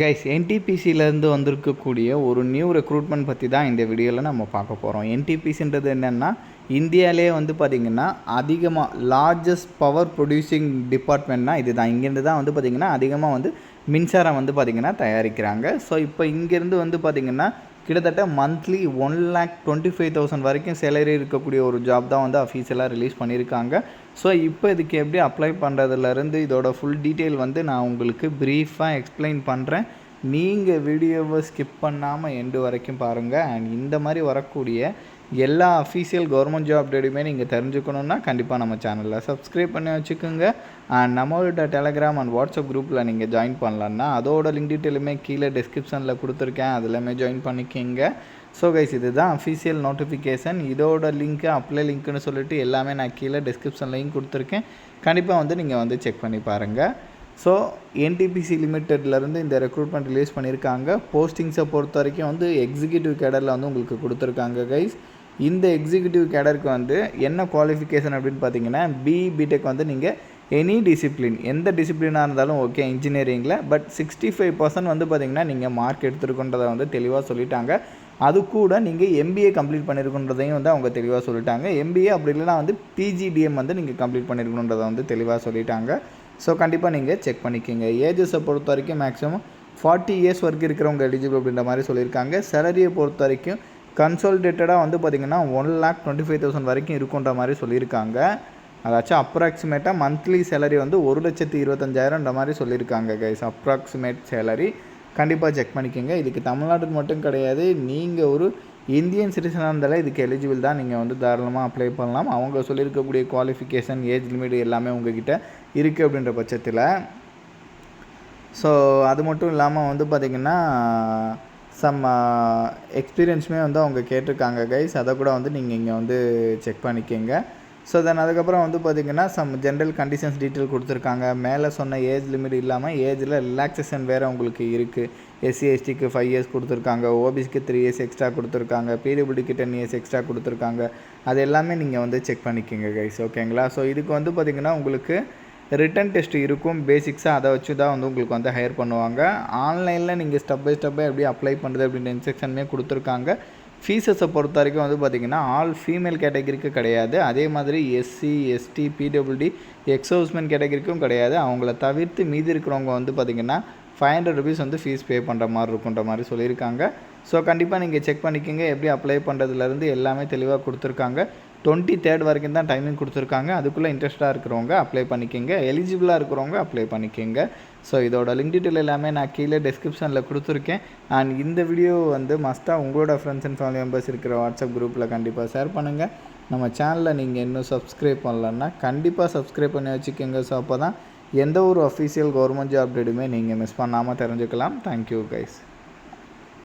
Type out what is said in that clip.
Guys என்டிபிசியிலேருந்து வந்திருக்கக்கூடிய ஒரு new recruitment பற்றி தான் இந்த வீடியோவில் நம்ம பார்க்க போகிறோம். என்டிபிசின்றது என்னென்னா இந்தியாவிலே வந்து பார்த்திங்கன்னா அதிகமாக லார்ஜஸ்ட் பவர் ப்ரொடியூசிங் டிபார்ட்மெண்ட்னா இது தான். இங்கேருந்து தான் வந்து பார்த்திங்கன்னா அதிகமாக வந்து மின்சாரம் வந்து பார்த்திங்கன்னா தயாரிக்கிறாங்க. ஸோ இப்போ இங்கேருந்து வந்து பார்த்திங்கன்னா கிட்டத்தட்ட மந்த்லி 1,25,000 வரைக்கும் சேலரி இருக்கக்கூடிய ஒரு ஜாப் தான் வந்து அஃபீஷியலாக ரிலீஸ் பண்ணியிருக்காங்க. ஸோ இப்போ இதுக்கு எப்படி அப்ளை பண்ணுறதுலேருந்து இதோட ஃபுல் டீட்டெயில் வந்து நான் உங்களுக்கு ப்ரீஃபாக எக்ஸ்பிளைன் பண்ணுறேன். நீங்கள் வீடியோவை ஸ்கிப் பண்ணாமல் எண்டு வரைக்கும் பாருங்கள். அண்ட் இந்த மாதிரி வரக்கூடிய எல்லா அஃபீஷியல் கவர்மெண்ட் ஜாப் அப்டேட்டுமே நீங்கள் தெரிஞ்சுக்கணுன்னா கண்டிப்பாக நம்ம சேனலில் சப்ஸ்கிரைப் பண்ணி வச்சுக்கோங்க. அண்ட் நம்மளோட டெலகிராம் அண்ட் வாட்ஸ்அப் குரூப்பில் நீங்கள் ஜாயின் பண்ணலான்னா அதோட லிங்க் டீட்டெயிலுமே கீழே டிஸ்கிரிப்ஷனில் கொடுத்துருக்கேன், அதிலுமே ஜாயின் பண்ணிக்கிங்க. ஸோ கைஸ் இதுதான் அஃபீஷியல் நோட்டிஃபிகேஷன். இதோட லிங்க்கு அப்ளை லிங்க்குன்னு சொல்லிட்டு எல்லாமே நான் கீழே டிஸ்கிரிப்ஷன்லையும் கொடுத்துருக்கேன். கண்டிப்பாக வந்து நீங்கள் வந்து செக் பண்ணி பாருங்கள். ஸோ என்டிபிசி லிமிட்டட்லேருந்து இந்த ரெக்ரூட்மெண்ட் ரிலீஸ் பண்ணியிருக்காங்க. போஸ்டிங்ஸை பொறுத்த வரைக்கும் வந்து எக்ஸிக்யூட்டிவ் கேடரில் வந்து உங்களுக்கு கொடுத்துருக்காங்க கைஸ். இந்த எக்ஸிக்யூட்டிவ் கேடருக்கு வந்து என்ன குவாலிஃபிகேஷன் அப்படின்னு பார்த்தீங்கன்னா பிடெக் வந்து நீங்கள் எனி டிசிப்ளின் எந்த டிசிப்ளினாக இருந்தாலும் ஓகே இன்ஜினியரிங்கில், பட் 65% வந்து பார்த்திங்கன்னா நீங்கள் மார்க் எடுத்துருக்குன்றதை வந்து தெளிவாக சொல்லிட்டாங்க. அது கூட நீங்கள் எம்பிஏ கம்ப்ளீட் பண்ணியிருக்குன்றதையும் வந்து அவங்க தெளிவாக சொல்லிட்டாங்க. எம்பிஏ அப்படி இல்லைனா வந்து பிஜிடிஎம் வந்து நீங்கள் கம்ப்ளீட் பண்ணியிருக்கணுன்றதை வந்து தெளிவாக சொல்லிட்டாங்க. ஸோ கண்டிப்பாக நீங்கள் செக் பண்ணிக்கோங்க. ஏஜஸை பொறுத்த வரைக்கும் மேக்ஸிமம் 40 இயர்ஸ் வரைக்கும் இருக்கிறவங்க எலிஜிபிள் அப்படின்ற மாதிரி சொல்லியிருக்காங்க. சேலரியை பொறுத்த வரைக்கும் கன்சாலிடேட்டடாக வந்து பார்த்திங்கன்னா 1,25,000 வரைக்கும் இருக்குன்ற மாதிரி சொல்லியிருக்காங்க. அதாச்சும் அப்ராக்சிமேட்டாக மந்த்லி சேலரி வந்து 1,25,000 மாதிரி சொல்லியிருக்காங்க கைஸ். அப்ராக்சிமேட் சேலரி கண்டிப்பாக செக் பண்ணிக்கோங்க. இதுக்கு தமிழ்நாட்டுக்கு மட்டும் கிடையாது, நீங்கள் ஒரு இந்தியன் சிட்டிசனாக இருந்தாலே இதுக்கு எலிஜிபிள் தான். நீங்கள் வந்து தாராளமாக அப்ளை பண்ணலாம். அவங்க சொல்லியிருக்கக்கூடிய குவாலிஃபிகேஷன் ஏஜ் லிமிட் எல்லாமே உங்ககிட்ட இருக்குது அப்படின்ற பட்சத்தில். ஸோ அது மட்டும் இல்லாமல் வந்து பார்த்திங்கன்னா சம் எக்ஸ்பீரியன்ஸுமே வந்து அவங்க கேட்டிருக்காங்க கைஸ். அதை கூட வந்து நீங்கள் இங்கே வந்து செக் பண்ணிக்கோங்க. ஸோ தென் அதுக்கப்புறம் வந்து பார்த்திங்கன்னா சம் ஜென்ரல் கண்டிஷன்ஸ் டீட்டெயில் கொடுத்துருக்காங்க. மேலே சொன்ன ஏஜ் லிமிட் இல்லாமல் ஏஜில் ரிலாக்ஸேஷன் வேறு உங்களுக்கு இருக்குது. எஸ்சி எஸ்டிக்கு 5 இயர்ஸ் கொடுத்துருக்காங்க, ஓபிசிக்கு 3 இயர்ஸ் எக்ஸ்ட்ரா கொடுத்துருக்காங்க, பிடபிள்யூடிக்கு 10 இயர்ஸ் எக்ஸ்ட்ரா கொடுத்துருக்காங்க. அது எல்லாமே நீங்கள் வந்து செக் பண்ணிக்கோங்க கைஸ், ஓகேங்களா. ஸோ இதுக்கு வந்து பார்த்திங்கன்னா உங்களுக்கு ரிட்டன் டெஸ்ட் இருக்கும் பேசிக்ஸாக, அதை வச்சு தான் வந்து உங்களுக்கு வந்து ஹையர் பண்ணுவாங்க. ஆன்லைனில் நீங்கள் ஸ்டெப் பை ஸ்டெப்பாக எப்படி அப்ளை பண்ணுறது அப்படின்ற இன்ஸ்ட்ரக்ஷனுமே கொடுத்துருக்காங்க. ஃபீஸஸை பொறுத்த வரைக்கும் வந்து பார்த்திங்கன்னா ஆல் ஃபீமேல் கேட்டகரிக்கு கிடையாது, அதே மாதிரி எஸ்சி எஸ்டி பிடபிள்யூடி எக்ஸவுஸ்மென்ட் கேட்டகரிக்கும் கிடையாது. அவங்கள தவிர்த்து மீதி இருக்கிறவங்க வந்து பார்த்திங்கன்னா 500 ருபீஸ் வந்து ஃபீஸ் பே பண்ணுற மாதிரி இருக்குன்ற மாதிரி சொல்லியிருக்காங்க. ஸோ கண்டிப்பாக நீங்கள் செக் பண்ணிக்கோங்க. எப்படி அப்ளை பண்ணுறதுலேருந்து எல்லாமே தெளிவாக கொடுத்துருக்காங்க. 23rd வரைக்கும் தான் டைமிங் கொடுத்துருக்காங்க. அதுக்குள்ளே இன்ட்ரெஸ்ட்டாக இருக்கிறவங்க அப்ளை பண்ணிக்கோங்க, எலிஜிபிளாக இருக்கிறவங்க அப்ளை பண்ணிக்கோங்க. ஸோ இதோட லிங்க் டீட்டெயில் எல்லாமே நான் கீழே டிஸ்கிரிப்ஷனில் கொடுத்துருக்கேன். அண்ட் இந்த வீடியோ வந்து மஸ்ட்டாக உங்களோட ஃப்ரெண்ட்ஸ் அண்ட் ஃபேமிலி மெம்பர்ஸ் இருக்கிற வாட்ஸ்அப் குரூப்பில் கண்டிப்பாக ஷேர் பண்ணுங்கள். நம்ம சேனலில் நீங்கள் இன்னும் சப்ஸ்கிரைப் பண்ணலன்னா கண்டிப்பாக சப்ஸ்கிரைப் பண்ணி வச்சுக்கோங்க. ஸோ அப்போ தான் எந்த ஒரு அஃபீஷியல் கவர்மெண்ட் ஜாப் அப்டேட்டுமே நீங்கள் மிஸ் பண்ணாமல் தெரிஞ்சுக்கலாம். Thank you guys.